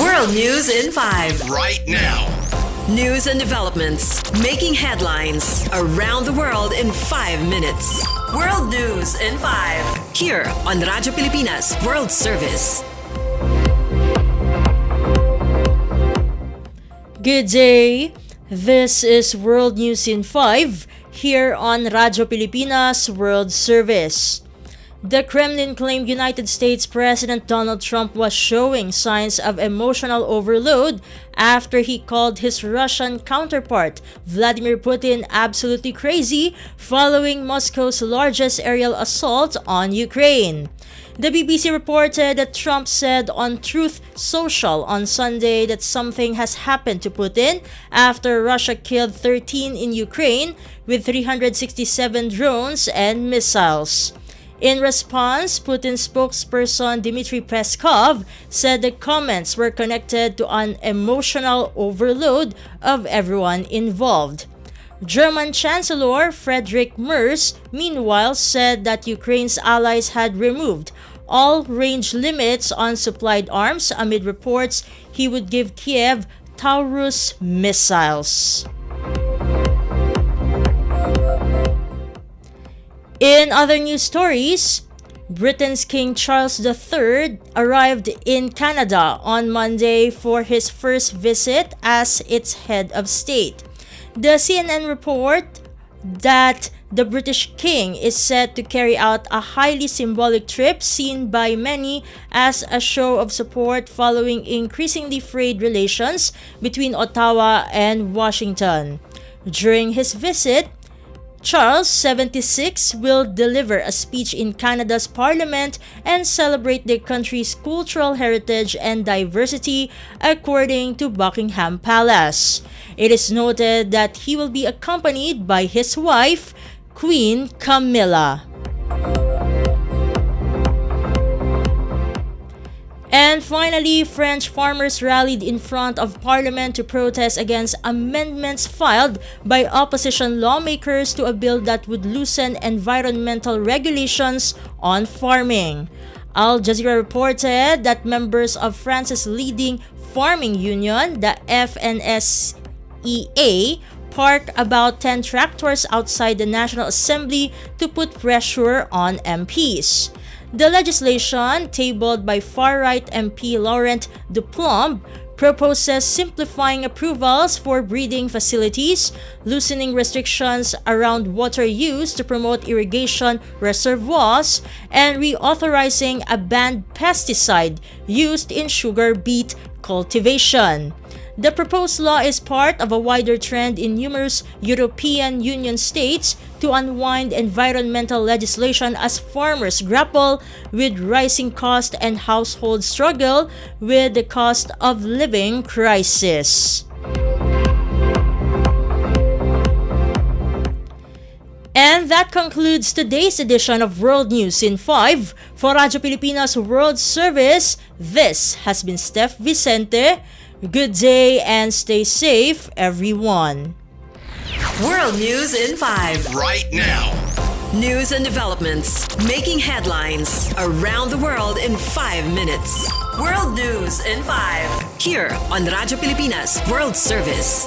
World News in 5. Right now. News and developments making headlines around the world in 5 minutes. World News in 5. Here on Radyo Pilipinas World Service. Good day. This is World News in 5 here on Radyo Pilipinas World Service. The Kremlin claimed United States President Donald Trump was showing signs of emotional overload after he called his Russian counterpart, Vladimir Putin, absolutely crazy following Moscow's largest aerial assault on Ukraine. The BBC reported that Trump said on Truth Social on Sunday that something has happened to Putin after Russia killed 13 in Ukraine with 367 drones and missiles. In response, Putin's spokesperson Dmitry Peskov said the comments were connected to an emotional overload of everyone involved. German Chancellor Friedrich Merz, meanwhile, said that Ukraine's allies had removed all range limits on supplied arms amid reports he would give Kiev Taurus missiles. In other news stories, Britain's King Charles III arrived in Canada on Monday for his first visit as its head of state. The CNN report that the British King is set to carry out a highly symbolic trip seen by many as a show of support following increasingly frayed relations between Ottawa and Washington. During his visit, Charles, 76, will deliver a speech in Canada's Parliament and celebrate the country's cultural heritage and diversity, according to Buckingham Palace. It is noted that he will be accompanied by his wife, Queen Camilla. And finally, French farmers rallied in front of Parliament to protest against amendments filed by opposition lawmakers to a bill that would loosen environmental regulations on farming. Al Jazeera reported that members of France's leading farming union, the FNSEA, parked about 10 tractors outside the National Assembly to put pressure on MPs. The legislation, tabled by far-right MP Laurent Duplomb, proposes simplifying approvals for breeding facilities, loosening restrictions around water use to promote irrigation reservoirs, and reauthorizing a banned pesticide used in sugar beet cultivation. The proposed law is part of a wider trend in numerous European Union states to unwind environmental legislation as farmers grapple with rising costs and households struggle with the cost of living crisis. And that concludes today's edition of World News in 5. For Radyo Pilipinas World Service, this has been Steph, Vicente. Good day and stay safe, everyone. World News in 5. Right now. News and developments making headlines around the world in 5 minutes. World News in 5. Here on Radyo Pilipinas World Service.